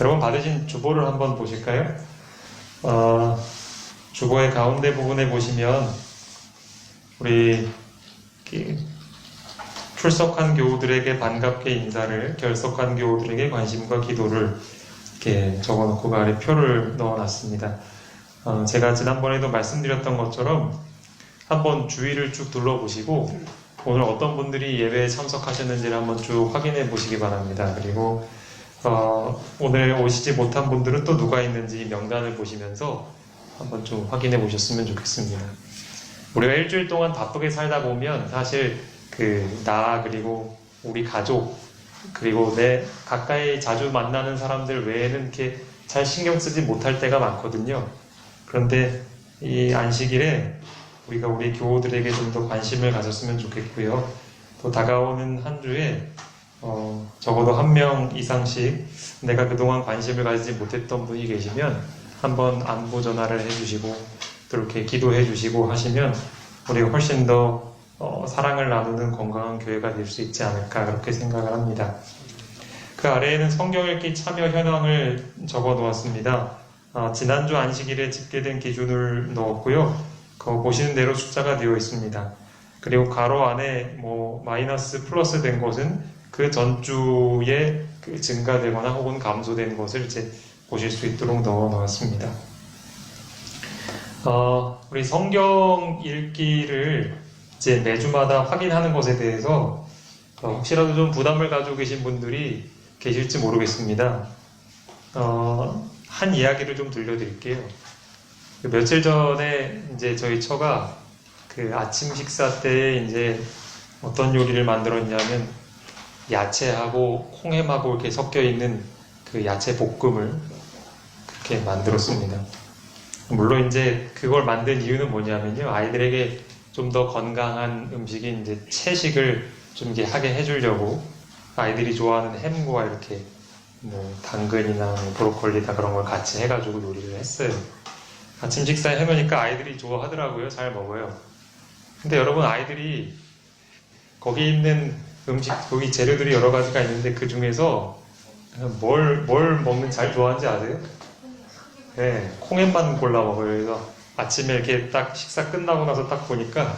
여러분 받으신 주보를 한번 보실까요? 주보의 가운데 부분에 보시면 우리 출석한 교우들에게 반갑게 인사를, 결석한 교우들에게 관심과 기도를 이렇게 적어놓고 그 아래 표를 넣어놨습니다. 제가 지난번에도 말씀드렸던 것처럼 한번 주위를 쭉 둘러보시고 오늘 어떤 분들이 예배에 참석하셨는지를 한번 쭉 확인해 보시기 바랍니다. 그리고 오늘 오시지 못한 분들은 또 누가 있는지 명단을 보시면서 한번 좀 확인해 보셨으면 좋겠습니다. 우리가 일주일 동안 바쁘게 살다 보면 사실 나 그리고 우리 가족 그리고 내 가까이 자주 만나는 사람들 외에는 이렇게 잘 신경 쓰지 못할 때가 많거든요. 그런데 이 안식일에 우리가 우리 교우들에게 좀 더 관심을 가졌으면 좋겠고요. 또 다가오는 한 주에 적어도 한 명 이상씩 내가 그동안 관심을 가지지 못했던 분이 계시면 한번 안부 전화를 해주시고 또 이렇게 기도해 주시고 하시면 우리가 훨씬 더 사랑을 나누는 건강한 교회가 될 수 있지 않을까 그렇게 생각을 합니다. 그 아래에는 성경 읽기 참여 현황을 적어 놓았습니다. 지난주 안식일에 집계된 기준을 넣었고요. 보시는 대로 숫자가 되어 있습니다. 그리고 가로 안에 마이너스 플러스 된 것은 그 전주에 증가되거나 혹은 감소된 것을 이제 보실 수 있도록 넣어 놓았습니다. 우리 성경 읽기를 이제 매주마다 확인하는 것에 대해서 혹시라도 좀 부담을 가지고 계신 분들이 계실지 모르겠습니다. 한 이야기를 좀 들려드릴게요. 며칠 전에 이제 저희 처가 아침 식사 때에 이제 어떤 요리를 만들었냐면 야채하고 콩햄하고 이렇게 섞여 있는 그 야채 볶음을 그렇게 만들었습니다. 물론 이제 그걸 만든 이유는 뭐냐면요. 아이들에게 좀 더 건강한 음식인 이제 채식을 좀 이렇게 하게 해주려고 아이들이 좋아하는 햄과 이렇게 당근이나 브로콜리나 그런 걸 같이 해가지고 요리를 했어요. 아침 식사에 해놓으니까 아이들이 좋아하더라고요. 잘 먹어요. 근데 여러분 아이들이 거기 있는 음식, 거기 재료들이 여러 가지가 있는데 그 중에서 뭘 먹는 잘 좋아하는지 아세요? 네, 콩햄만 골라 먹어요. 그래서 아침에 이렇게 딱 식사 끝나고 나서 딱 보니까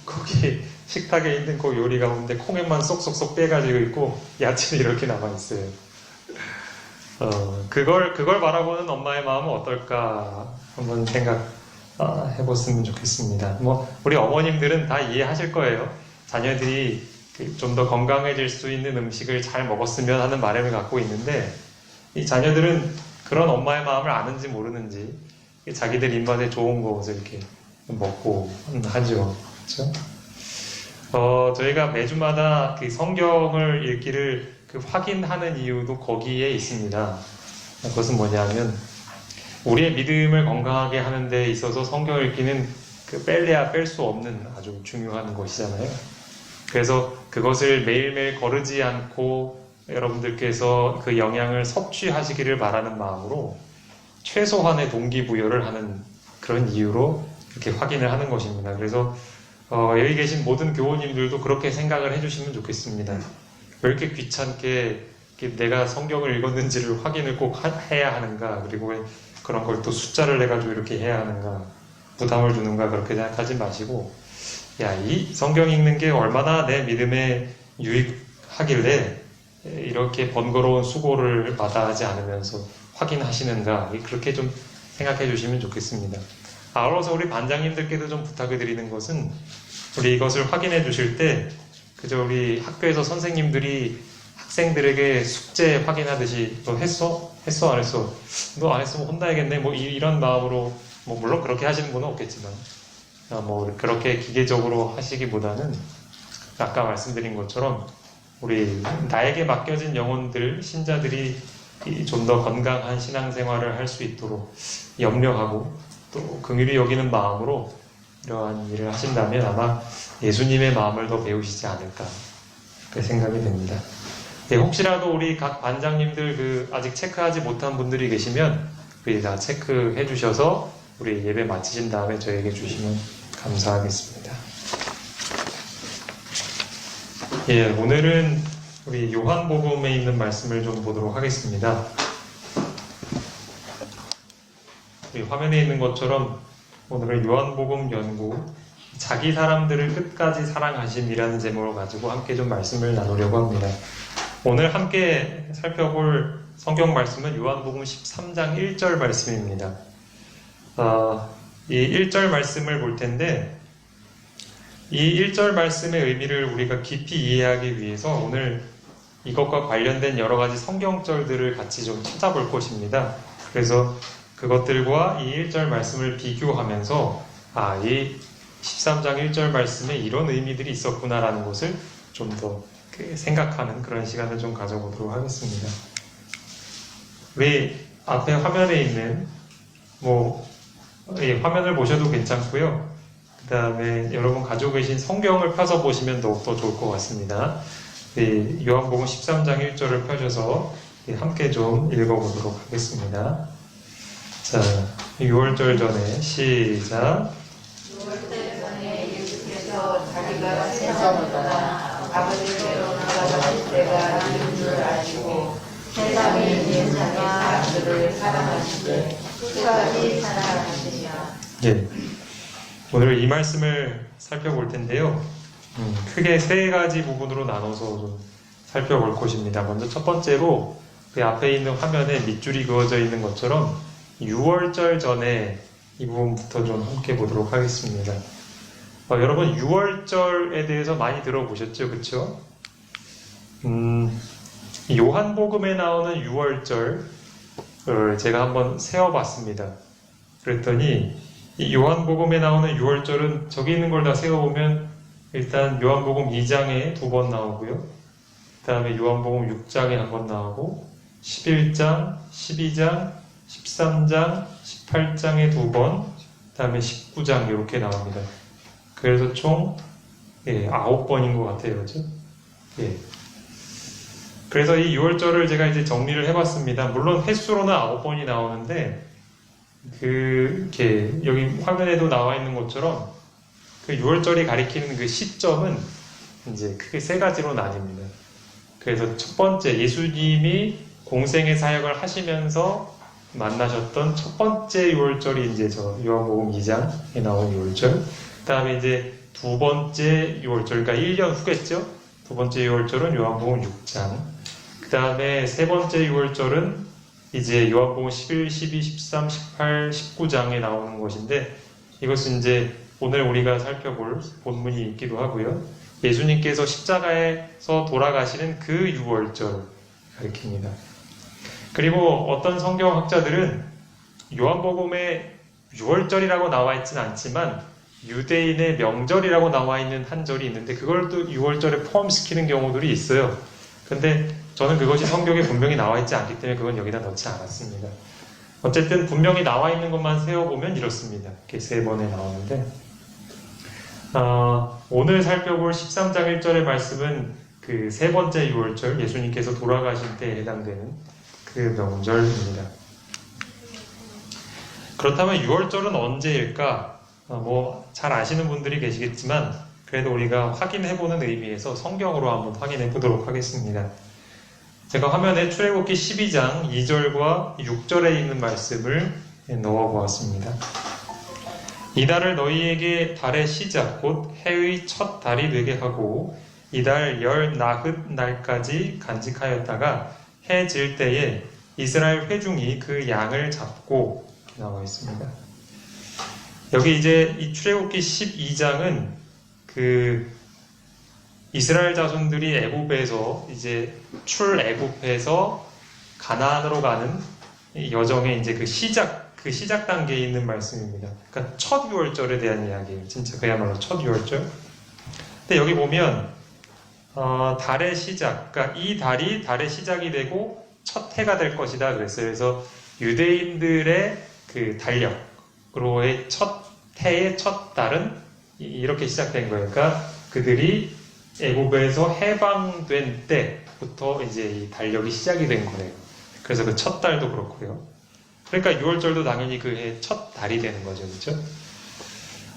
거기 식탁에 있는 그 요리 가운데 콩햄만 쏙쏙쏙 빼가지고 있고 야채는 이렇게 남아있어요. 그걸 바라보는 엄마의 마음은 어떨까 한번 생각해봤으면 좋겠습니다. 우리 어머님들은 다 이해하실 거예요. 자녀들이 좀 더 건강해질 수 있는 음식을 잘 먹었으면 하는 바람을 갖고 있는데 이 자녀들은 그런 엄마의 마음을 아는지 모르는지 자기들 입맛에 좋은 것을 이렇게 먹고 하죠. 그렇죠? 저희가 매주마다 성경을 읽기를 확인하는 이유도 거기에 있습니다. 그것은 뭐냐면 우리의 믿음을 건강하게 하는 데 있어서 성경 읽기는 뺄래야 뺄 수 없는 아주 중요한 것이잖아요. 그래서 그것을 매일매일 거르지 않고 여러분들께서 그 영향을 섭취하시기를 바라는 마음으로 최소한의 동기부여를 하는 그런 이유로 이렇게 확인을 하는 것입니다. 그래서 여기 계신 모든 교우님들도 그렇게 생각을 해주시면 좋겠습니다. 왜 이렇게 귀찮게 내가 성경을 읽었는지를 확인을 꼭 해야 하는가, 그리고 왜 그런 걸 또 숫자를 내가지고 이렇게 해야 하는가, 부담을 주는가 그렇게 생각하지 마시고 이 성경 읽는 게 얼마나 내 믿음에 유익하길래 이렇게 번거로운 수고를 마다하지 않으면서 확인하시는가, 그렇게 좀 생각해 주시면 좋겠습니다. 아울러서 우리 반장님들께도 좀 부탁을 드리는 것은 우리 이것을 확인해 주실 때 그저 우리 학교에서 선생님들이 학생들에게 숙제 확인하듯이 너 했어? 했어? 안 했어? 너 안 했으면 혼나야겠네? 이런 마음으로 물론 그렇게 하시는 분은 없겠지만 그렇게 기계적으로 하시기보다는 아까 말씀드린 것처럼 우리 나에게 맡겨진 영혼들, 신자들이 좀 더 건강한 신앙생활을 할 수 있도록 염려하고 또 긍휼히 여기는 마음으로 이러한 일을 하신다면 아마 예수님의 마음을 더 배우시지 않을까 그렇게 생각이 됩니다. 혹시라도 우리 각 반장님들 아직 체크하지 못한 분들이 계시면 우리 다 체크해 주셔서 우리 예배 마치신 다음에 저에게 주시면 감사하겠습니다. 오늘은 우리 요한복음에 있는 말씀을 좀 보도록 하겠습니다. 우리 화면에 있는 것처럼 오늘은 요한복음 연구 자기 사람들을 끝까지 사랑하심이라는 제목을 가지고 함께 좀 말씀을 나누려고 합니다. 오늘 함께 살펴볼 성경 말씀은 요한복음 13장 1절 말씀입니다. 이 1절 말씀을 볼 텐데 이 1절 말씀의 의미를 우리가 깊이 이해하기 위해서 오늘 이것과 관련된 여러 가지 성경절들을 같이 좀 찾아볼 것입니다. 그래서 그것들과 이 1절 말씀을 비교하면서 이 13장 1절 말씀에 이런 의미들이 있었구나라는 것을 좀 더 생각하는 그런 시간을 좀 가져보도록 하겠습니다. 우리 앞에 화면에 있는 화면을 보셔도 괜찮고요. 그 다음에 여러분 가지고 계신 성경을 펴서 보시면 더욱더 좋을 것 같습니다. 요한복음 13장 1절을 펴셔서 함께 좀 읽어보도록 하겠습니다. 자, 6월절 전에 시작. 6월절 전에 예수께서 자기가 세상을 떠나 아버지께로 나아가실 때가 이른 줄 아시고 세상에 있는 자기 사람들을 사랑하시되 끝까지 사랑하시냐. 예, 오늘 이 말씀을 살펴볼 텐데요. 크게 세 가지 부분으로 나눠서 좀 살펴볼 것입니다. 먼저 첫 번째로 그 앞에 있는 화면에 밑줄이 그어져 있는 것처럼 6월절 전에 이 부분부터 좀 함께 보도록 하겠습니다. 여러분 6월절에 대해서 많이 들어보셨죠? 그쵸? 요한복음에 나오는 6월절 제가 한번 세어봤습니다. 그랬더니 이 요한복음에 나오는 6월절은 저기 있는 걸 다 세어보면 일단 요한복음 2장에 2번 나오고요. 그 다음에 요한복음 6장에 한 번 나오고 11장, 12장, 13장, 18장에 2번, 그 다음에 19장 이렇게 나옵니다. 그래서 총 9번인 것 같아요. 그렇죠? 예. 그래서 이 6월절을 제가 이제 정리를 해봤습니다. 물론 횟수로는 9번이 나오는데 이렇게 여기 화면에도 나와 있는 것처럼 그 6월절이 가리키는 그 시점은 이제 크게 세 가지로 나뉩니다. 그래서 첫 번째, 예수님이 공생의 사역을 하시면서 만나셨던 첫 번째 6월절이 이제 저 요한복음 2장에 나온 6월절. 그 다음에 이제 두 번째 6월절, 그러니까 1년 후겠죠? 두 번째 6월절은 요한복음 6장. 그 다음에 세 번째 6월절은 이제 요한복음 11, 12, 13, 18, 19장에 나오는 것인데 이것은 이제 오늘 우리가 살펴볼 본문이 있기도 하고요. 예수님께서 십자가에서 돌아가시는 그 6월절 가리킵니다. 그리고 어떤 성경학자들은 요한복음에 6월절이라고 나와 있지는 않지만 유대인의 명절이라고 나와 있는 한 절이 있는데 그걸 또 6월절에 포함시키는 경우들이 있어요. 근데 저는 그것이 성경에 분명히 나와 있지 않기 때문에 그건 여기다 넣지 않았습니다. 어쨌든 분명히 나와 있는 것만 세어보면 이렇습니다. 이렇게 세 번에 나오는데 오늘 살펴볼 13장 1절의 말씀은 그 세 번째 6월절, 예수님께서 돌아가신 때에 해당되는 그 명절입니다. 그렇다면 6월절은 언제일까? 잘 아시는 분들이 계시겠지만 그래도 우리가 확인해보는 의미에서 성경으로 한번 확인해 보도록 하겠습니다. 제가 화면에 출애굽기 12장 2절과 6절에 있는 말씀을 넣어 보았습니다. 이달을 너희에게 달의 시작 곧 해의 첫 달이 되게 하고 이달 열 나흘 날까지 간직하였다가 해 질 때에 이스라엘 회중이 그 양을 잡고 나와 있습니다. 여기 이제 이 출애굽기 12장은 그 이스라엘 자손들이 애굽에서 이제 출애굽해서 가나안으로 가는 여정의 이제 그 시작 단계에 있는 말씀입니다. 그러니까 첫 6월절에 대한 이야기예요. 진짜 그야말로 첫 6월절. 근데 여기 보면 달의 시작, 그러니까 이 달이 달의 시작이 되고 첫 해가 될 것이다 그랬어요. 그래서 유대인들의 그 달력으로의 첫 해의 첫 달은 이렇게 시작된 거예요. 그러니까 그들이 애굽에서 해방된 때부터 이제 이 달력이 시작이 된 거예요. 그래서 그 첫 달도 그렇고요. 그러니까 6월절도 당연히 그 해 첫 달이 되는 거죠. 그렇죠?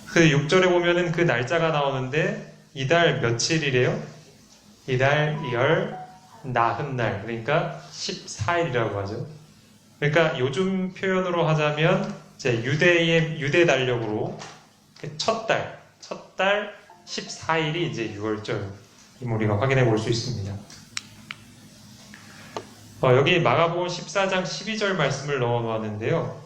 그 6절에 보면은 그 날짜가 나오는데 이달 며칠이래요? 이달 열 나흔날, 그러니까 14일이라고 하죠. 그러니까 요즘 표현으로 하자면 이제 유대 달력으로 첫 달 14일이 이제 6월절 우리가 확인해 볼 수 있습니다. 여기 마가복음 14장 12절 말씀을 넣어 놓았는데요.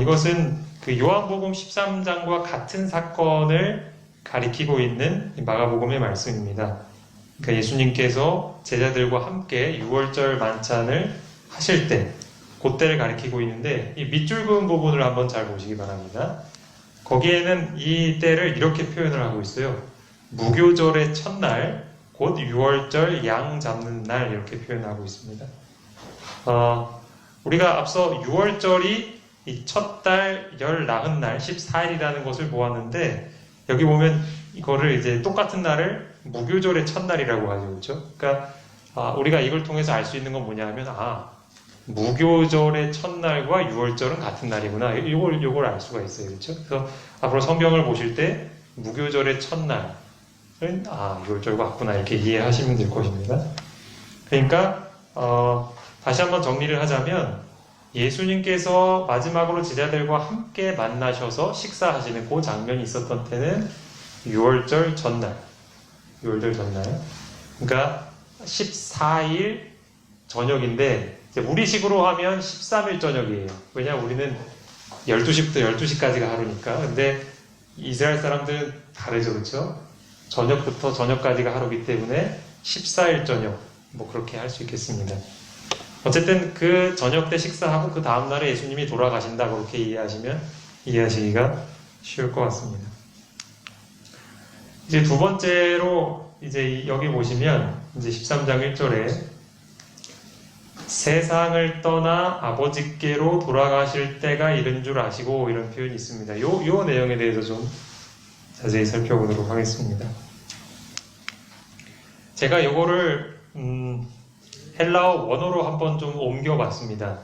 이것은 그 요한복음 13장과 같은 사건을 가리키고 있는 마가복음의 말씀입니다. 그러니까 예수님께서 제자들과 함께 6월절 만찬을 하실 때 그때를 가리키고 있는데 이 밑줄 그은 부분을 한번 잘 보시기 바랍니다. 거기에는 이 때를 이렇게 표현을 하고 있어요. 무교절의 첫날 곧 6월절 양 잡는 날 이렇게 표현하고 있습니다. 우리가 앞서 6월절이 이 첫 달 열 나흔 날 14일이라는 것을 보았는데 여기 보면 이거를 이제 똑같은 날을 무교절의 첫날이라고 하죠. 그렇죠? 그러니까 우리가 이걸 통해서 알 수 있는 건 뭐냐면 무교절의 첫날과 6월절은 같은 날이구나. 요걸 알 수가 있어요. 그렇죠? 그래서 앞으로 성경을 보실 때 무교절의 첫날은 6월절과 같구나 이렇게 이해하시면 될 것입니다. 그러니까 다시 한번 정리를 하자면 예수님께서 마지막으로 제자들과 함께 만나셔서 식사하시는 그 장면이 있었던 때는 6월절 전날. 그러니까 14일 저녁인데 우리식으로 하면 13일 저녁이에요. 왜냐하면 우리는 12시부터 12시까지가 하루니까. 근데 이스라엘 사람들은 다르죠. 그렇죠? 저녁부터 저녁까지가 하루이기 때문에 14일 저녁 뭐 그렇게 할 수 있겠습니다. 어쨌든 그 저녁 때 식사하고 그 다음날에 예수님이 돌아가신다 그렇게 이해하시기가 쉬울 것 같습니다. 이제 두 번째로 이제 여기 보시면 이제 13장 1절에 세상을 떠나 아버지께로 돌아가실 때가 이른 줄 아시고 이런 표현이 있습니다. 요 내용에 대해서 좀 자세히 살펴보도록 하겠습니다. 제가 요거를 헬라어 원어로 한번 좀 옮겨봤습니다.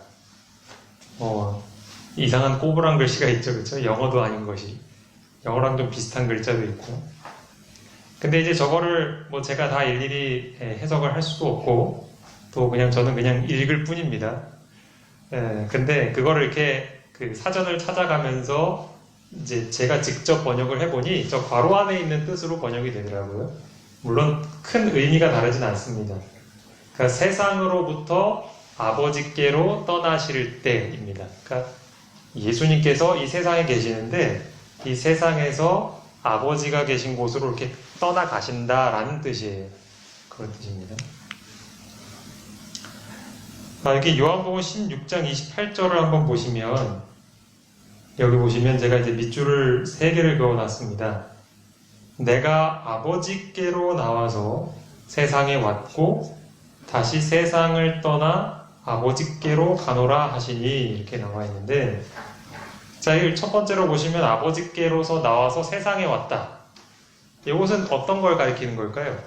이상한 꼬부랑 글씨가 있죠, 그렇죠? 영어도 아닌 것이 영어랑 좀 비슷한 글자도 있고. 근데 이제 저거를 뭐 제가 다 일일이 해석을 할 수도 없고 또 저는 그냥 읽을 뿐입니다. 근데 그거를 이렇게 그 사전을 찾아가면서 이제 제가 직접 번역을 해보니 저 괄호 안에 있는 뜻으로 번역이 되더라고요. 물론 큰 의미가 다르진 않습니다. 그러니까 세상으로부터 아버지께로 떠나실 때입니다. 그러니까 예수님께서 이 세상에 계시는데 이 세상에서 아버지가 계신 곳으로 이렇게 떠나가신다라는 뜻이에요. 그런 뜻입니다. 여기 요한복음 16장 28절을 한번 보시면 여기 보시면 제가 이제 밑줄을 3개를 그어놨습니다. 내가 아버지께로 나와서 세상에 왔고 다시 세상을 떠나 아버지께로 가노라 하시니 이렇게 나와 있는데 자, 이걸 첫 번째로 보시면 아버지께로서 나와서 세상에 왔다. 이것은 어떤 걸 가리키는 걸까요?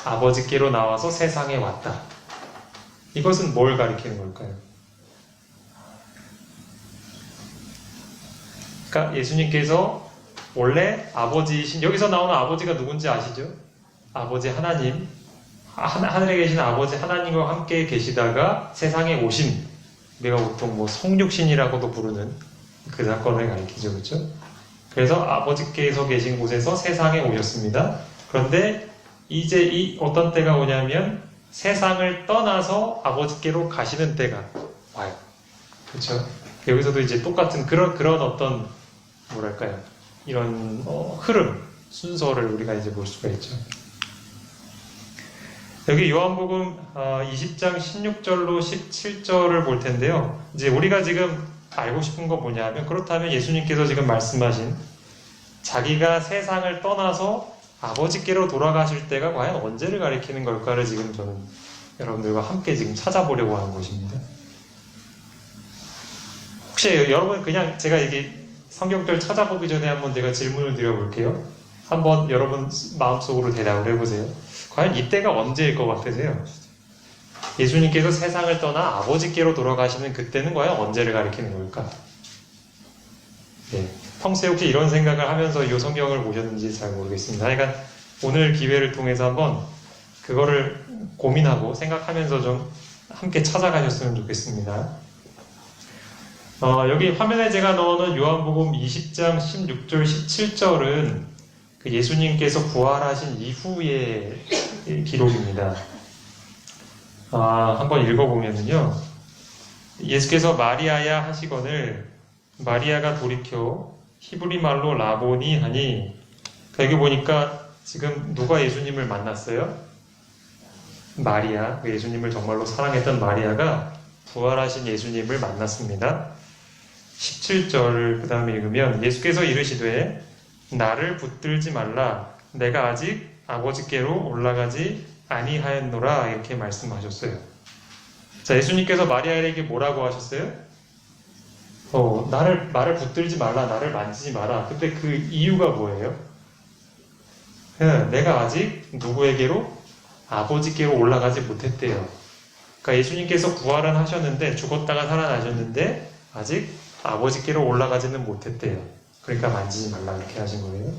아버지께로 나와서 세상에 왔다. 이것은 뭘 가리키는 걸까요? 그러니까 예수님께서 원래 아버지이신, 여기서 나오는 아버지가 누군지 아시죠? 아버지 하나님, 하늘에 계신 아버지 하나님과 함께 계시다가 세상에 오신, 우리가 보통 뭐 성육신이라고도 부르는 그 사건을 가리키죠. 그렇죠? 그래서 아버지께서 계신 곳에서 세상에 오셨습니다. 그런데 이제 이 어떤 때가 오냐면 세상을 떠나서 아버지께로 가시는 때가 와요. 그렇죠? 여기서도 이제 똑같은 그런 어떤 뭐랄까요? 이런 흐름, 순서를 우리가 이제 볼 수가 있죠. 여기 요한복음 20장 16절로 17절을 볼 텐데요. 이제 우리가 지금 알고 싶은 거 뭐냐면 그렇다면 예수님께서 지금 말씀하신 자기가 세상을 떠나서 아버지께로 돌아가실 때가 과연 언제를 가리키는 걸까를 지금 저는 여러분들과 함께 지금 찾아보려고 하는 것입니다. 혹시 여러분 그냥 제가 이게 성경절 찾아보기 전에 한번 제가 질문을 드려볼게요. 한번 여러분 마음속으로 대답을 해보세요. 과연 이때가 언제일 것 같으세요? 예수님께서 세상을 떠나 아버지께로 돌아가시는 그때는 과연 언제를 가리키는 걸까? 네. 평소에 혹시 이런 생각을 하면서 이 성경을 보셨는지 잘 모르겠습니다. 그러니까 오늘 기회를 통해서 한번 그거를 고민하고 생각하면서 좀 함께 찾아가셨으면 좋겠습니다. 여기 화면에 제가 넣어놓은 요한복음 20장 16절, 17절은 그 예수님께서 부활하신 이후의 기록입니다. 한번 읽어보면요. 예수께서 마리아야 하시거늘 마리아가 돌이켜 히브리 말로 라보니 하니, 여기 보니까 지금 누가 예수님을 만났어요? 마리아, 예수님을 정말로 사랑했던 마리아가 부활하신 예수님을 만났습니다. 17절 그 다음에 읽으면 예수께서 이르시되 나를 붙들지 말라 내가 아직 아버지께로 올라가지 아니하였노라 이렇게 말씀하셨어요. 자, 예수님께서 마리아에게 뭐라고 하셨어요? 나를 붙들지 말라, 나를 만지지 마라. 근데 그 이유가 뭐예요? 내가 아직 누구에게로? 아버지께로 올라가지 못했대요. 그러니까 예수님께서 부활은 하셨는데, 죽었다가 살아나셨는데 아직 아버지께로 올라가지는 못했대요. 그러니까 만지지 말라 이렇게 하신 거예요.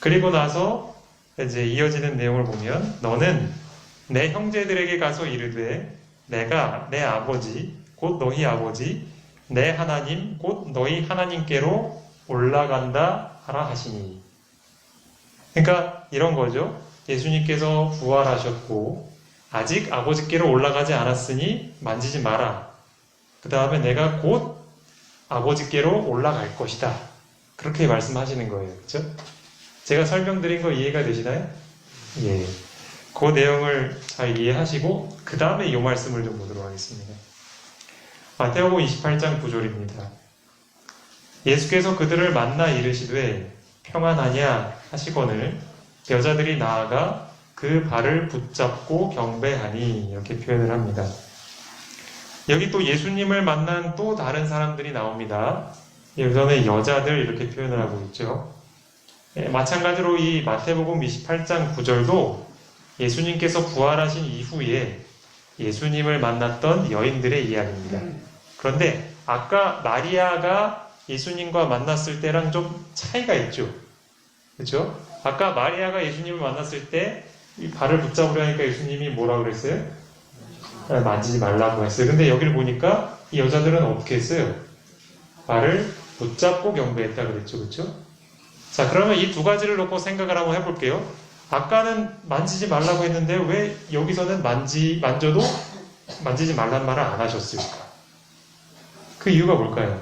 그리고 나서 이제 이어지는 내용을 보면 너는 내 형제들에게 가서 이르되 내가 내 아버지 곧 너희 아버지 내 하나님 곧 너희 하나님께로 올라간다 하라 하시니. 그러니까 이런 거죠. 예수님께서 부활하셨고 아직 아버지께로 올라가지 않았으니 만지지 마라. 그 다음에 내가 곧 아버지께로 올라갈 것이다. 그렇게 말씀하시는 거예요. 그렇죠? 제가 설명드린 거 이해가 되시나요? 예. 그 내용을 잘 이해하시고 그 다음에 이 말씀을 좀 보도록 하겠습니다. 마태복음 28장 9절입니다. 예수께서 그들을 만나 이르시되 평안하냐 하시거늘 여자들이 나아가 그 발을 붙잡고 경배하니 이렇게 표현을 합니다. 여기 또 예수님을 만난 또 다른 사람들이 나옵니다. 여기서는 여자들 이렇게 표현을 하고 있죠. 마찬가지로 이 마태복음 28장 9절도 예수님께서 부활하신 이후에 예수님을 만났던 여인들의 이야기입니다. 그런데 아까 마리아가 예수님과 만났을 때랑 좀 차이가 있죠. 그렇죠? 아까 마리아가 예수님을 만났을 때 이 발을 붙잡으려 하니까 예수님이 뭐라고 그랬어요? 만지지 말라고 했어요. 근데 여기를 보니까 이 여자들은 어떻게 했어요? 발을 붙잡고 경배했다 그랬죠. 그렇죠? 자, 그러면 이 두 가지를 놓고 생각을 한번 해볼게요. 아까는 만지지 말라고 했는데 왜 여기서는 만져도 만지지 말란 말을 안 하셨을까? 그 이유가 뭘까요?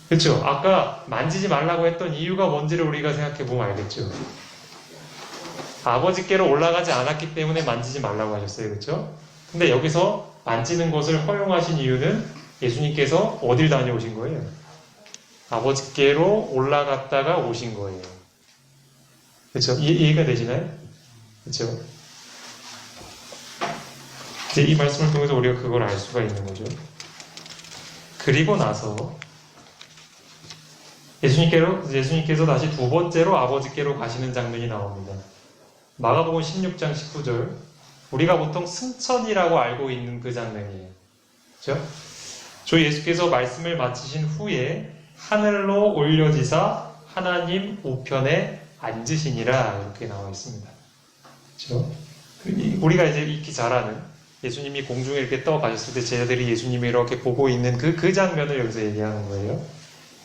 그렇죠? 아까 만지지 말라고 했던 이유가 뭔지를 우리가 생각해 보면 알겠죠? 아버지께로 올라가지 않았기 때문에 만지지 말라고 하셨어요. 그렇죠? 근데 여기서 만지는 것을 허용하신 이유는 예수님께서 어딜 다녀오신 거예요? 아버지께로 올라갔다가 오신 거예요. 그렇죠? 이해가 되시나요? 그렇죠? 이제 이 말씀을 통해서 우리가 그걸 알 수가 있는 거죠. 그리고 나서 예수님께서 다시 두 번째로 아버지께로 가시는 장면이 나옵니다. 마가복음 16장 19절. 우리가 보통 승천이라고 알고 있는 그 장면이에요. 그렇죠? 주 예수께서 말씀을 마치신 후에 하늘로 올려지사 하나님 우편에 앉으시니라 이렇게 나와 있습니다. 그렇죠? 우리가 이제 익히 잘 아는 예수님이 공중에 이렇게 떠가셨을 때 제자들이 예수님을 이렇게 보고 있는 그 장면을 여기서 얘기하는 거예요.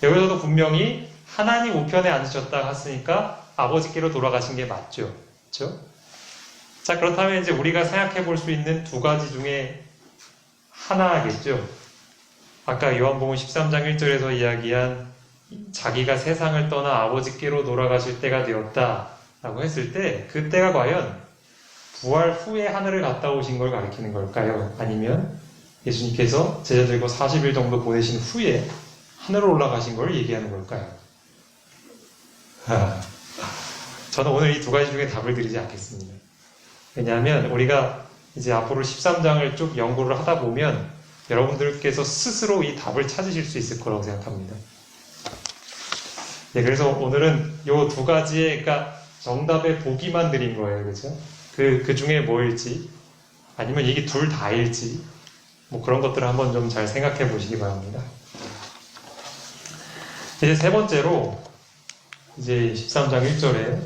여기서도 분명히 하나님 우편에 앉으셨다 했으니까 아버지께로 돌아가신 게 맞죠. 그렇죠? 자, 그렇다면 이제 우리가 생각해 볼 수 있는 두 가지 중에 하나겠죠. 아까 요한복음 13장 1절에서 이야기한 자기가 세상을 떠나 아버지께로 돌아가실 때가 되었다라고 했을 때 그때가 과연 부활 후에 하늘을 갔다 오신 걸 가리키는 걸까요? 아니면 예수님께서 제자들과 40일 정도 보내신 후에 하늘로 올라가신 걸 얘기하는 걸까요? 저는 오늘 이 두 가지 중에 답을 드리지 않겠습니다. 왜냐하면 우리가 이제 앞으로 13장을 쭉 연구를 하다 보면 여러분들께서 스스로 이 답을 찾으실 수 있을 거라고 생각합니다. 네, 그래서 오늘은 이 두 가지의 그러니까 정답의 보기만 드린 거예요. 그렇죠? 그 중에 뭐일지 아니면 이게 둘 다일지 뭐 그런 것들을 한번 좀 잘 생각해 보시기 바랍니다. 이제 세 번째로 이제 13장 1절에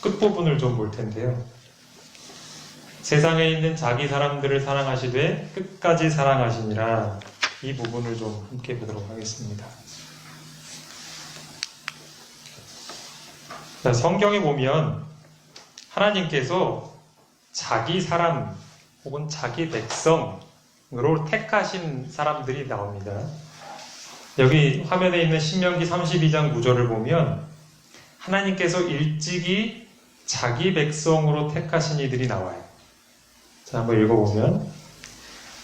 끝부분을 좀 볼 텐데요. 세상에 있는 자기 사람들을 사랑하시되 끝까지 사랑하시니라. 이 부분을 좀 함께 보도록 하겠습니다. 자, 성경에 보면 하나님께서 자기 사람 혹은 자기 백성으로 택하신 사람들이 나옵니다. 여기 화면에 있는 신명기 32장 9절을 보면 하나님께서 일찍이 자기 백성으로 택하신 이들이 나와요. 자, 한번 읽어보면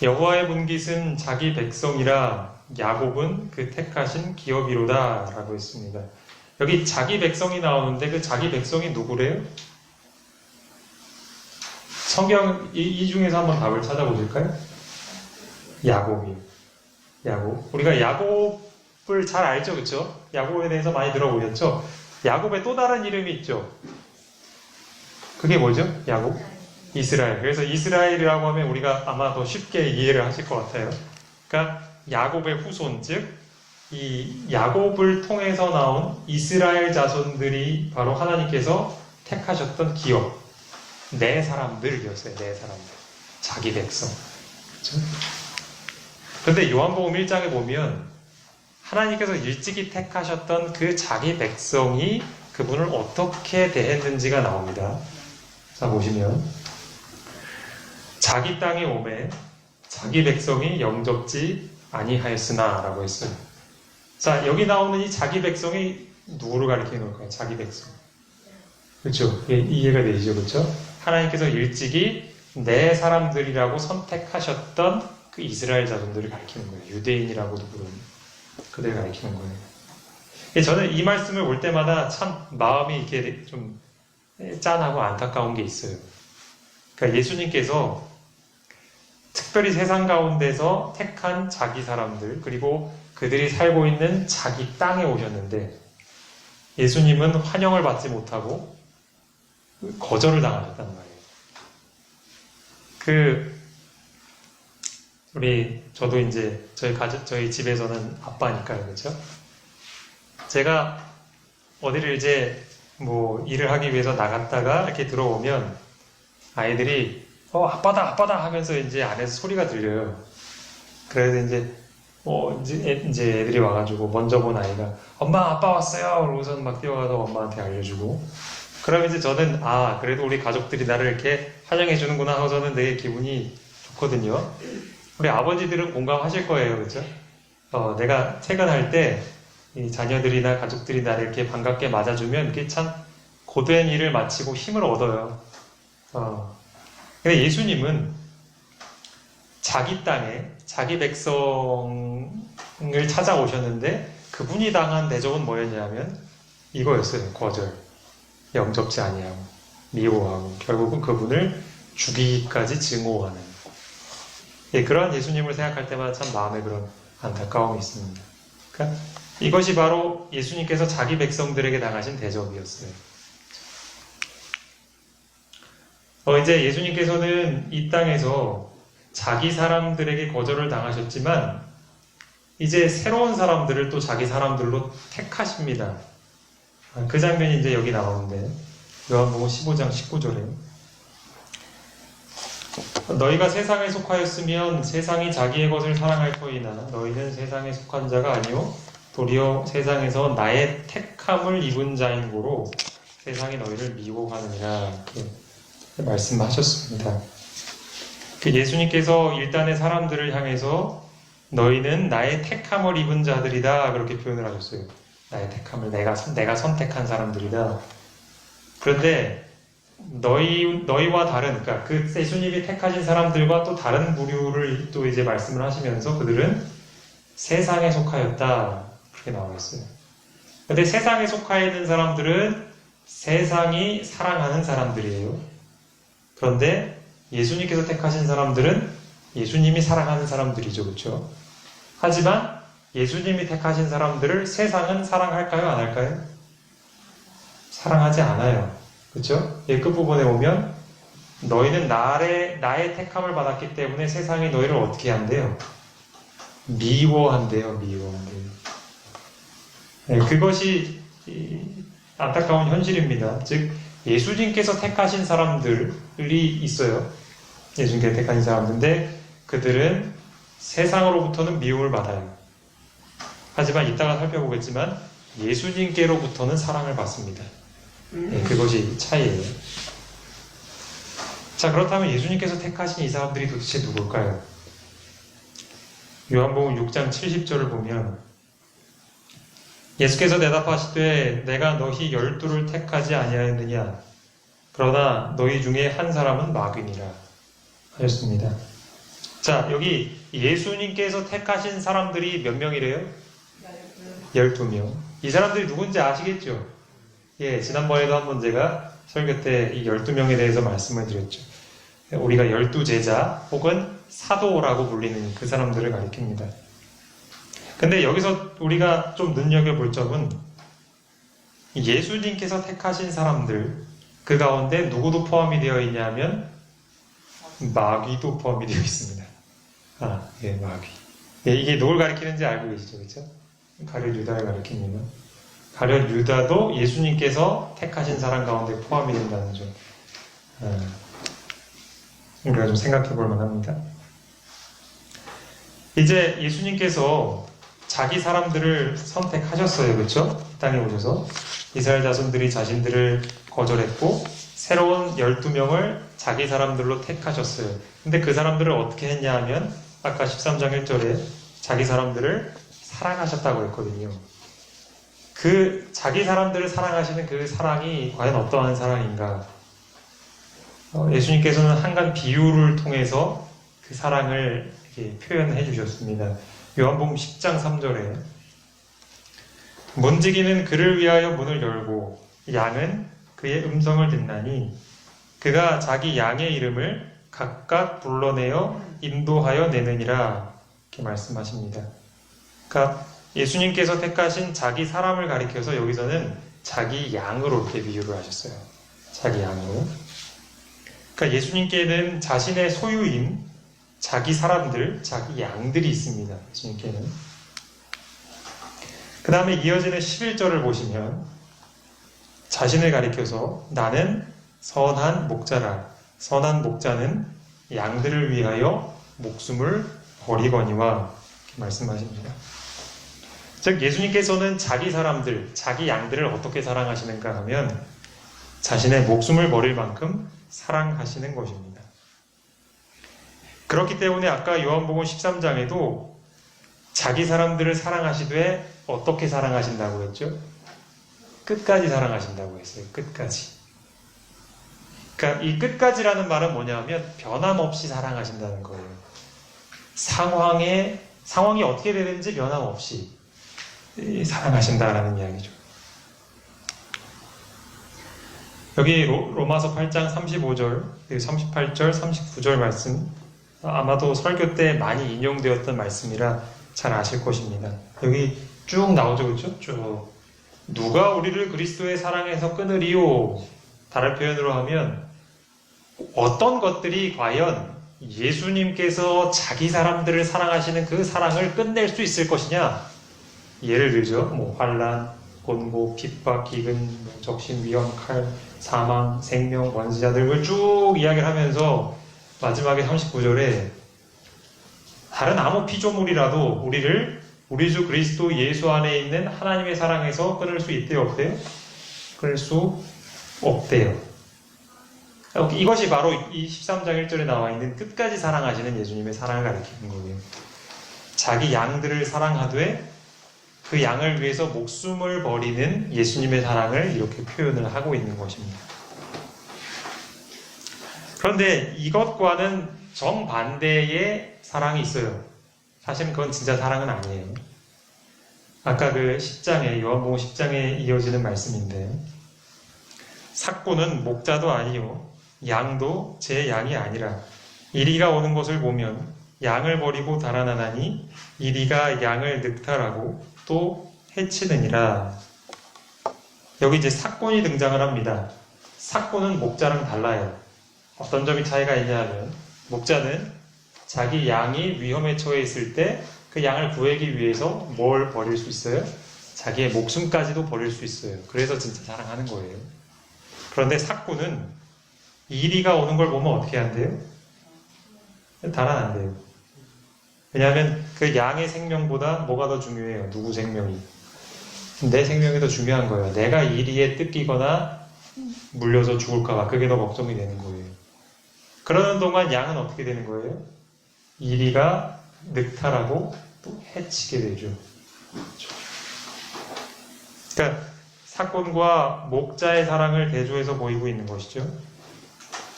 여호와의 분깃은 자기 백성이라 야곱은 그 택하신 기업이로다 라고 했습니다. 여기 자기 백성이 나오는데 그 자기 백성이 누구래요? 성경 이 중에서 한번 답을 찾아보실까요? 야곱이요. 야곱. 우리가 야곱을 잘 알죠, 그렇죠? 야곱에 대해서 많이 들어보셨죠? 야곱의 또 다른 이름이 있죠. 그게 뭐죠? 야곱? 이스라엘. 그래서 이스라엘이라고 하면 우리가 아마 더 쉽게 이해를 하실 것 같아요. 그러니까 야곱의 후손, 즉 이 야곱을 통해서 나온 이스라엘 자손들이 바로 하나님께서 택하셨던 기업, 네 사람들이었어요. 네 사람들. 자기 백성. 그렇죠? 그런데 요한복음 1장에 보면 하나님께서 일찍이 택하셨던 그 자기 백성이 그분을 어떻게 대했는지가 나옵니다. 자, 보시면 자기 땅에 오매 자기 백성이 영접지 아니하였으나 라고 했어요. 자, 여기 나오는 이 자기 백성이 누구를 가리키는 걸까요? 자기 백성. 그렇죠? 이해가 되시죠? 그렇죠? 하나님께서 일찍이 내 사람들이라고 선택하셨던 그 이스라엘 자손들을 가리키는 거예요. 유대인이라고도 부르는 그들을 가리키는 거예요. 저는 이 말씀을 볼 때마다 참 마음이 이렇게 좀 짠하고 안타까운 게 있어요. 그러니까 예수님께서 특별히 세상 가운데서 택한 자기 사람들, 그리고 그들이 살고 있는 자기 땅에 오셨는데 예수님은 환영을 받지 못하고 거절을 당하셨단 말이에요. 저도 이제 저희 집에서는 아빠니까요, 그렇죠? 제가 어디를 이제 뭐 일을 하기 위해서 나갔다가 이렇게 들어오면 아이들이 아빠다 하면서 이제 안에서 소리가 들려요. 그래서 이제 애들이 와가지고 먼저 본 아이가 엄마 아빠 왔어요. 그러고선 막 뛰어가서 엄마한테 알려주고. 그럼 이제 저는 그래도 우리 가족들이 나를 이렇게 환영해 주는구나 하고서는 되게 기분이 좋거든요. 우리 아버지들은 공감하실 거예요, 그렇죠? 내가 퇴근할 때 이 자녀들이나 가족들이 나를 이렇게 반갑게 맞아주면 이게 참 고된 일을 마치고 힘을 얻어요. 근데 예수님은 자기 땅에 자기 백성을 찾아오셨는데 그분이 당한 대접은 뭐였냐면 이거였어요. 거절, 영접지 아니하고 미워하고 결국은 그분을 죽이기까지 증오하는 그러한 예수님을 생각할 때마다 참 마음에 그런 안타까움이 있습니다. 그러니까 이것이 바로 예수님께서 자기 백성들에게 당하신 대접이었어요. 이제 예수님께서는 이 땅에서 자기 사람들에게 거절을 당하셨지만 이제 새로운 사람들을 또 자기 사람들로 택하십니다. 그 장면이 이제 여기 나오는데 요한복음 15장 19절에 너희가 세상에 속하였으면 세상이 자기의 것을 사랑할 터이나 너희는 세상에 속한 자가 아니요 도리어 세상에서 나의 택함을 입은 자인 고로 세상이 너희를 미워하느니라 이렇게 말씀하셨습니다. 예수님께서 일단의 사람들을 향해서 너희는 나의 택함을 입은 자들이다 그렇게 표현을 하셨어요. 나의 택함을 내가 선택한 사람들이다. 그런데 너희와 다른 그러니까 그 예수님이 택하신 사람들과 또 다른 부류를 또 이제 말씀을 하시면서 그들은 세상에 속하였다 그렇게 나와 있어요. 그런데 세상에 속하여 있는 사람들은 세상이 사랑하는 사람들이에요. 그런데 예수님께서 택하신 사람들은 예수님이 사랑하는 사람들이죠. 그렇죠? 하지만 예수님이 택하신 사람들을 세상은 사랑할까요? 안 할까요? 사랑하지 않아요. 그렇죠? 끝부분에 보면 너희는 나의 택함을 받았기 때문에 세상이 너희를 어떻게 한대요? 미워한대요. 그것이 안타까운 현실입니다. 즉 예수님께서 택하신 사람들이 있어요. 예수님께서 택하신 사람들인데 그들은 세상으로부터는 미움을 받아요. 하지만 이따가 살펴보겠지만 예수님께로부터는 사랑을 받습니다. 네, 그것이 차이예요. 자, 그렇다면 예수님께서 택하신 이 사람들이 도대체 누굴까요? 요한복음 6장 70절을 보면 예수께서 대답하시되 내가 너희 12를 택하지 아니하였느냐 그러나 너희 중에 한 사람은 마귀니라 하셨습니다. 자, 여기 예수님께서 택하신 사람들이 몇 명이래요? 12명. 이 사람들이 누군지 아시겠죠? 예, 지난번에도 한번 제가 설교 때 이 12명에 대해서 말씀을 드렸죠. 우리가 12제자 혹은 사도라고 불리는 그 사람들을 가리킵니다. 근데 여기서 우리가 좀 눈여겨볼 점은 예수님께서 택하신 사람들 그 가운데 누구도 포함이 되어 있냐면 마귀도 포함이 되어 있습니다. 예, 마귀. 예, 이게 누굴 가리키는지 알고 계시죠? 그렇죠? 가룟 유다를 가리킵니다. 가룟 유다도 예수님께서 택하신 사람 가운데 포함이 된다는 점. 우리가 좀 생각해 볼 만합니다. 이제 예수님께서 자기 사람들을 선택하셨어요. 그렇죠? 이 땅에 오셔서 이스라엘 자손들이 자신들을 거절했고 새로운 12명을 자기 사람들로 택하셨어요. 근데 그 사람들을 어떻게 했냐 하면 아까 13장 1절에 자기 사람들을 사랑하셨다고 했거든요. 그 자기 사람들을 사랑하시는 그 사랑이 과연 어떠한 사랑인가? 예수님께서는 한간 비유를 통해서 그 사랑을 이렇게 표현해 주셨습니다. 요한복음 10장 3절에 문지기는 그를 위하여 문을 열고 양은 그의 음성을 듣나니 그가 자기 양의 이름을 각각 불러내어 인도하여 내느니라 이렇게 말씀하십니다. 그러니까 예수님께서 택하신 자기 사람을 가리켜서 여기서는 자기 양으로 이렇게 비유를 하셨어요. 자기 양으로. 그러니까 예수님께는 자신의 소유인 자기 사람들, 자기 양들이 있습니다. 예수님께는. 그 다음에 이어지는 11절을 보시면 자신을 가리켜서 나는 선한 목자라. 선한 목자는 양들을 위하여 목숨을 버리거니와 이렇게 말씀하십니다. 즉 예수님께서는 자기 사람들, 자기 양들을 어떻게 사랑하시는가 하면 자신의 목숨을 버릴 만큼 사랑하시는 것입니다. 그렇기 때문에 아까 요한복음 13장에도 자기 사람들을 사랑하시되 어떻게 사랑하신다고 했죠? 끝까지 사랑하신다고 했어요. 끝까지. 그러니까 이 끝까지라는 말은 뭐냐면 변함없이 사랑하신다는 거예요. 상황이 어떻게 되든지 변함없이 사랑하신다라는 이야기죠. 여기 로마서 8장 35절, 38절, 39절 말씀 아마도 설교 때 많이 인용되었던 말씀이라 잘 아실 것입니다. 여기 쭉 나오죠. 그렇죠? 쭉. 누가 우리를 그리스도의 사랑에서 끊으리요? 다른 표현으로 하면 어떤 것들이 과연 예수님께서 자기 사람들을 사랑하시는 그 사랑을 끝낼 수 있을 것이냐? 예를 들죠. 환난, 곤고, 핍박, 기근, 적신, 위험, 칼, 사망, 생명, 원수자들을 쭉 이야기를 하면서 마지막에 39절에 다른 아무 피조물이라도 우리를 우리 주 그리스도 예수 안에 있는 하나님의 사랑에서 끊을 수 있대요? 없대요? 끊을 수 없대요. 이것이 바로 이 13장 1절에 나와 있는 끝까지 사랑하시는 예수님의 사랑을 가리키는 거예요. 자기 양들을 사랑하되 그 양을 위해서 목숨을 버리는 예수님의 사랑을 이렇게 표현을 하고 있는 것입니다. 그런데 이것과는 정반대의 사랑이 있어요. 사실은 그건 진짜 사랑은 아니에요. 아까 그 10장에 요한복음 10장에 이어지는 말씀인데 삭고는 목자도 아니요 양도 제 양이 아니라 이리가 오는 것을 보면 양을 버리고 달아나나니 이리가 양을 늑탈하고 또 해치느니라. 여기 이제 삭곤이 등장을 합니다. 삭곤은 목자랑 달라요. 어떤 점이 차이가 있냐면 목자는 자기 양이 위험에 처해 있을 때 그 양을 구하기 위해서 뭘 버릴 수 있어요? 자기의 목숨까지도 버릴 수 있어요. 그래서 진짜 사랑하는 거예요. 그런데 삭고는 이리가 오는 걸 보면 어떻게 한대요? 달아난대요. 왜냐하면 그 양의 생명보다 뭐가 더 중요해요? 누구 생명이? 내 생명이 더 중요한 거예요. 내가 이리에 뜯기거나 물려서 죽을까봐 그게 더 걱정이 되는 거예요. 그러는 동안 양은 어떻게 되는 거예요? 이리가 늑탈하고 또 해치게 되죠. 그러니까 사꾼과 목자의 사랑을 대조해서 보이고 있는 것이죠.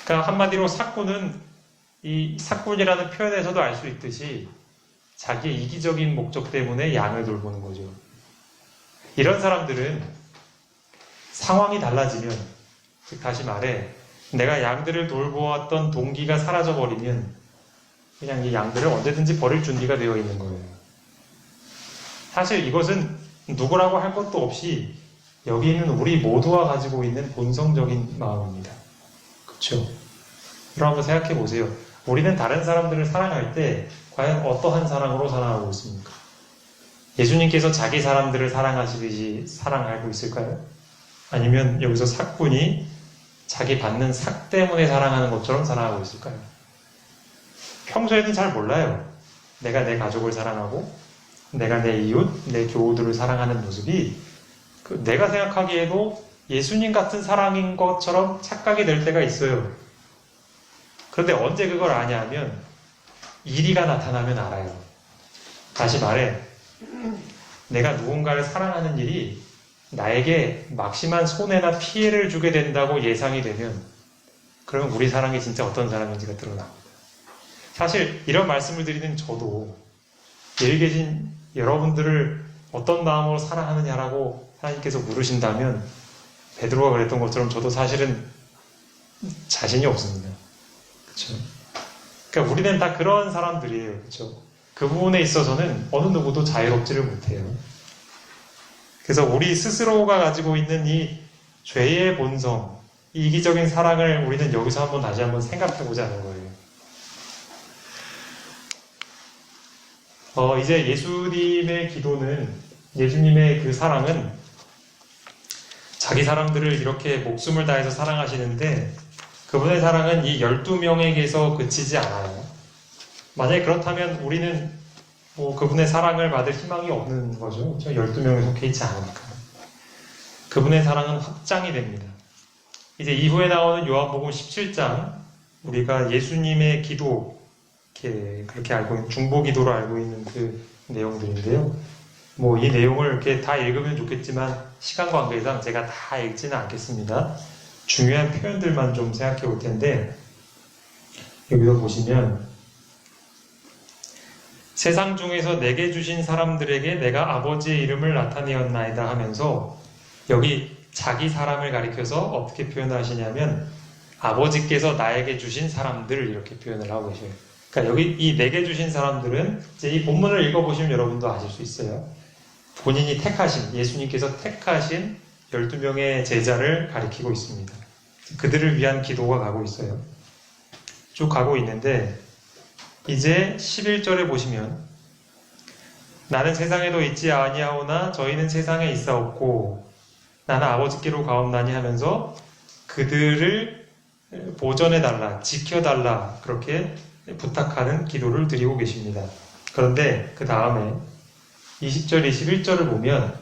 그러니까 한마디로 사꾼은 이 사꾼이라는 표현에서도 알 수 있듯이 자기의 이기적인 목적 때문에 양을 돌보는 거죠. 이런 사람들은 상황이 달라지면, 즉 다시 말해 내가 양들을 돌보았던 동기가 사라져버리면 그냥 이 양들을 언제든지 버릴 준비가 되어 있는 거예요. 사실 이것은 누구라고 할 것도 없이 여기 있는 우리 모두가 가지고 있는 본성적인 마음입니다. 그렇죠? 그럼 한번 생각해 보세요. 우리는 다른 사람들을 사랑할 때 과연 어떠한 사랑으로 사랑하고 있습니까? 예수님께서 자기 사람들을 사랑하시듯이 사랑하고 있을까요? 아니면 여기서 사꾼이 자기 받는 삭 때문에 사랑하는 것처럼 사랑하고 있을까요? 평소에는 잘 몰라요. 내가 내 가족을 사랑하고 내가 내 이웃, 내 교우들을 사랑하는 모습이 내가 생각하기에도 예수님 같은 사랑인 것처럼 착각이 될 때가 있어요. 그런데 언제 그걸 아냐 하면 이리가 나타나면 알아요. 다시 말해 내가 누군가를 사랑하는 일이 나에게 막심한 손해나 피해를 주게 된다고 예상이 되면 그러면 우리 사랑이 진짜 어떤 사람인지가 드러납니다. 사실 이런 말씀을 드리는 저도 여기 계신 여러분들을 어떤 마음으로 사랑하느냐라고 하나님께서 물으신다면 베드로가 그랬던 것처럼 저도 사실은 자신이 없습니다. 그렇죠? 그러니까 우리는 다 그런 사람들이에요. 그렇죠? 그 부분에 있어서는 어느 누구도 자유롭지를 못해요. 그래서 우리 스스로가 가지고 있는 이 죄의 본성, 이 이기적인 사랑을 우리는 여기서 다시 한번 생각해보자는 거예요. 이제 예수님의 기도는, 예수님의 그 사랑은 자기 사람들을 이렇게 목숨을 다해서 사랑하시는데 그분의 사랑은 이 12명에게서 그치지 않아요. 만약에 그렇다면 우리는 그분의 사랑을 받을 희망이 없는 거죠. 12명에 속해 있지 않으니까. 그분의 사랑은 확장이 됩니다. 이제 이후에 나오는 요한복음 17장, 우리가 예수님의 기도, 그렇게 알고 있는, 중보 기도로 알고 있는 그 내용들인데요. 이 내용을 이렇게 다 읽으면 좋겠지만, 시간 관계상 제가 다 읽지는 않겠습니다. 중요한 표현들만 좀 생각해 볼 텐데, 여기서 보시면, 세상 중에서 내게 주신 사람들에게 내가 아버지의 이름을 나타내었나이다 하면서 여기 자기 사람을 가리켜서 어떻게 표현하시냐면 아버지께서 나에게 주신 사람들 이렇게 표현을 하고 계셔요. 그러니까 여기 이 내게 주신 사람들은 이제 이 본문을 읽어보시면 여러분도 아실 수 있어요. 본인이 택하신, 예수님께서 택하신 12명의 제자를 가리키고 있습니다. 그들을 위한 기도가 가고 있어요. 쭉 가고 있는데 이제 11절에 보시면 나는 세상에도 있지 아니하오나 저희는 세상에 있사옵고 나는 아버지께로 가옵나니 하면서 그들을 보전해달라, 지켜달라 그렇게 부탁하는 기도를 드리고 계십니다. 그런데 그 다음에 20절, 21절을 보면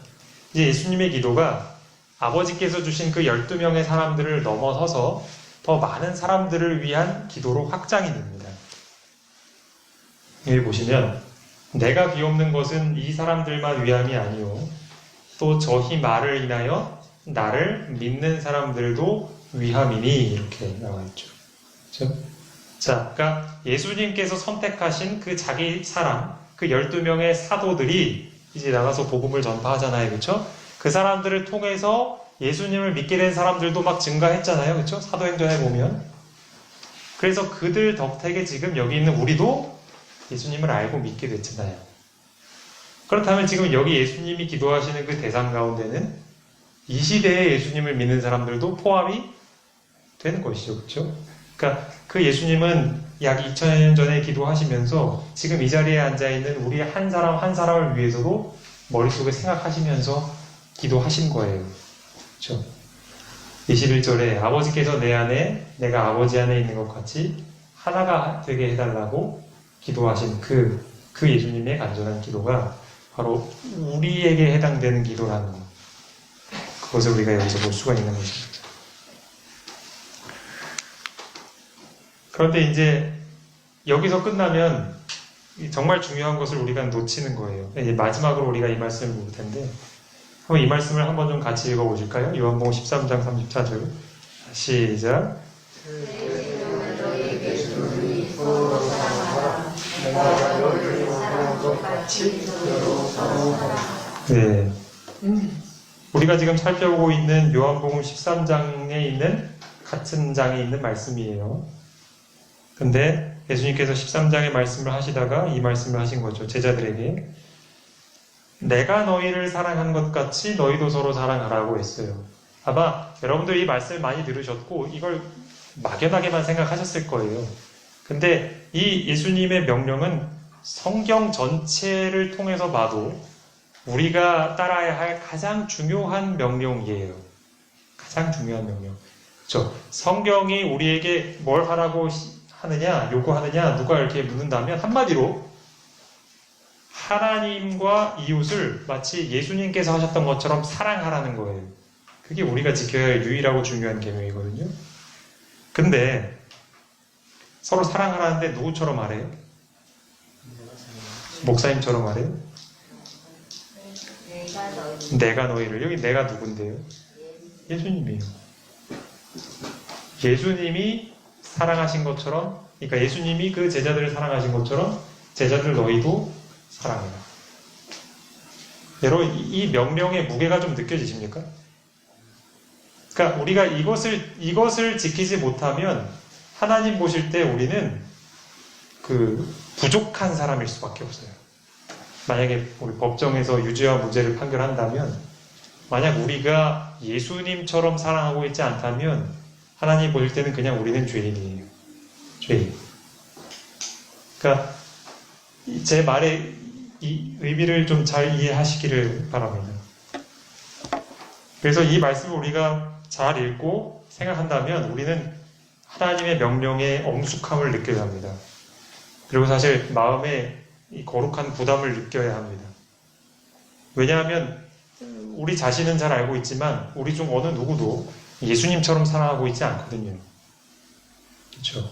이제 예수님의 기도가 아버지께서 주신 그 12명의 사람들을 넘어서서 더 많은 사람들을 위한 기도로 확장이 됩니다. 여기 보시면 내가 비옵는 것은 이 사람들만 위함이 아니요 또 저희 말을 인하여 나를 믿는 사람들도 위함이니 이렇게 나와 있죠. 그렇죠? 자, 그러니까 예수님께서 선택하신 그 자기 사람, 그 12명의 사도들이 이제 나가서 복음을 전파하잖아요. 그렇죠? 그 사람들을 통해서 예수님을 믿게 된 사람들도 막 증가했잖아요. 그렇죠? 사도행전에 보면. 그래서 그들 덕택에 지금 여기 있는 우리도 예수님을 알고 믿게 됐잖아요. 그렇다면 지금 여기 예수님이 기도하시는 그 대상 가운데는 이 시대에 예수님을 믿는 사람들도 포함이 되는 것이죠. 그렇죠? 그러니까 그 예수님은 약 2000년 전에 기도하시면서 지금 이 자리에 앉아있는 우리 한 사람 한 사람을 위해서도 머릿속에 생각하시면서 기도하신 거예요. 그렇죠? 21절에 아버지께서 내 안에 내가 아버지 안에 있는 것 같이 하나가 되게 해달라고 기도하신 그 예수님의 간절한 기도가 바로 우리에게 해당되는 기도라는 것. 그것을 우리가 여기서 볼 수가 있는 것입니다. 그런데 이제 여기서 끝나면 정말 중요한 것을 우리가 놓치는 거예요. 이제 마지막으로 우리가 이 말씀을 볼 텐데 한번 이 말씀을 한번 좀 같이 읽어보실까요? 요한복음 13장 34절 시작. 너희에게 주니 서로 사랑하라. 내가 너희를 사랑한 것 같이 너희도 서로 사랑하라. 네. 우리가 지금 살펴보고 있는 요한복음 13장에 있는 같은 장에 있는 말씀이에요. 근데 예수님께서 13장의 말씀을 하시다가 이 말씀을 하신 거죠. 제자들에게 내가 너희를 사랑한 것 같이 너희도 서로 사랑하라고 했어요. 아마 여러분들 이 말씀을 많이 들으셨고 이걸 막연하게만 생각하셨을 거예요. 근데 이 예수님의 명령은 성경 전체를 통해서 봐도 우리가 따라야 할 가장 중요한 명령이에요. 가장 중요한 명령. 그렇죠? 성경이 우리에게 뭘 하라고 하느냐, 요구하느냐, 누가 이렇게 묻는다면 한마디로 하나님과 이웃을 마치 예수님께서 하셨던 것처럼 사랑하라는 거예요. 그게 우리가 지켜야 할 유일하고 중요한 계명이거든요. 근데 서로 사랑하라는데 누구처럼 하래요? 목사님처럼 하래요? 내가 너희를. 여기 내가 누군데요? 예수님이에요. 예수님이 사랑하신 것처럼, 그러니까 예수님이 그 제자들을 사랑하신 것처럼 제자들 너희도 사랑해라. 여러분 이 명령의 무게가 좀 느껴지십니까? 그러니까 우리가 이것을 지키지 못하면 하나님 보실 때 우리는 그 부족한 사람일 수밖에 없어요. 만약에 우리 법정에서 유죄와 무죄를 판결한다면 만약 우리가 예수님처럼 사랑하고 있지 않다면 하나님 보실 때는 그냥 우리는 죄인이에요. 죄인. 그러니까 제 말의 이 의미를 좀 잘 이해하시기를 바랍니다. 그래서 이 말씀을 우리가 잘 읽고 생각한다면 우리는 하나님의 명령의 엄숙함을 느껴야 합니다. 그리고 사실 마음에 이 거룩한 부담을 느껴야 합니다. 왜냐하면 우리 자신은 잘 알고 있지만 우리 중 어느 누구도 예수님처럼 사랑하고 있지 않거든요. 그렇죠?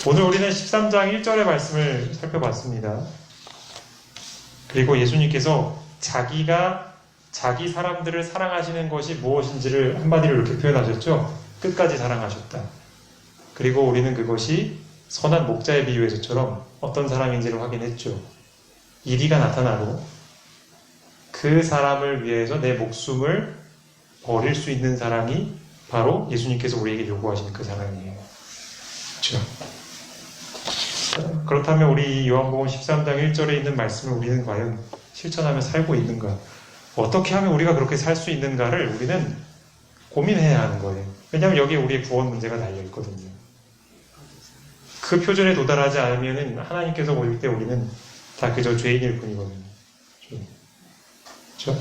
오늘 우리는 13장 1절의 말씀을 살펴봤습니다. 그리고 예수님께서 자기 사람들을 사랑하시는 것이 무엇인지를 한마디로 이렇게 표현하셨죠. 끝까지 사랑하셨다. 그리고 우리는 그것이 선한 목자의 비유에서처럼 어떤 사람인지를 확인했죠. 이리가 나타나도 그 사람을 위해서 내 목숨을 버릴 수 있는 사랑이 바로 예수님께서 우리에게 요구하시는 그 사랑이에요. 그렇죠? 그렇다면 우리 요한복음 13장 1절에 있는 말씀을 우리는 과연 실천하며 살고 있는가? 어떻게 하면 우리가 그렇게 살 수 있는가를 우리는 고민해야 하는 거예요. 왜냐하면 여기에 우리의 구원 문제가 달려있거든요. 그 표준에 도달하지 않으면 하나님께서 보실 때 우리는 다 그저 죄인일 뿐이거든요. 그렇죠?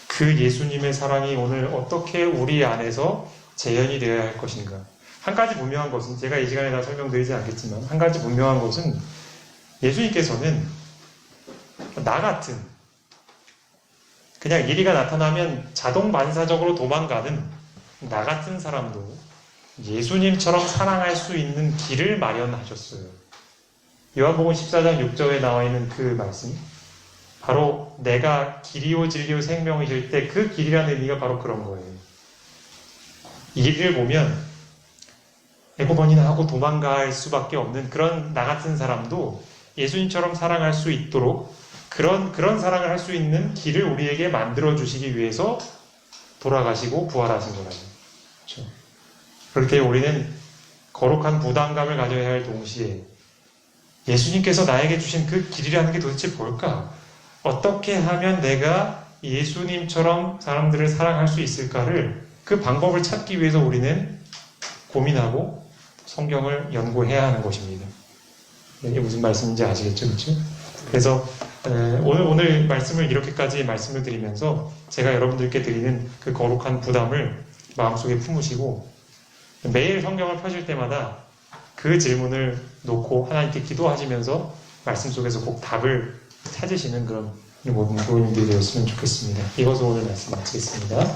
그 예수님의 사랑이 오늘 어떻게 우리 안에서 재현이 되어야 할 것인가? 한 가지 분명한 것은 제가 이 시간에 다 설명드리지 않겠지만 한 가지 분명한 것은 예수님께서는 나 같은 그냥 이리가 나타나면 자동 반사적으로 도망가는 나 같은 사람도 예수님처럼 사랑할 수 있는 길을 마련하셨어요. 요한복음 14장 6절에 나와 있는 그 말씀, 바로 내가 길이요 진리요 생명이실 때 그 길이라는 의미가 바로 그런 거예요. 이 길을 보면 에고번이나 하고 도망갈 수밖에 없는 그런 나 같은 사람도 예수님처럼 사랑할 수 있도록 그런 사랑을 할 수 있는 길을 우리에게 만들어 주시기 위해서 돌아가시고 부활하신 거라고요. 그렇죠? 그럴 때 우리는 거룩한 부담감을 가져야 할 동시에 예수님께서 나에게 주신 그 길이라는 게 도대체 뭘까? 어떻게 하면 내가 예수님처럼 사람들을 사랑할 수 있을까를 그 방법을 찾기 위해서 우리는 고민하고 성경을 연구해야 하는 것입니다. 이게 무슨 말씀인지 아시겠죠? 그렇죠? 그래서 오늘 말씀을 이렇게까지 말씀을 드리면서 제가 여러분들께 드리는 그 거룩한 부담을 마음속에 품으시고 매일 성경을 펴실 때마다 그 질문을 놓고 하나님께 기도하시면서 말씀 속에서 꼭 답을 찾으시는 그런 모든 교인들이 되었으면 좋겠습니다. 이것으로 오늘 말씀 마치겠습니다.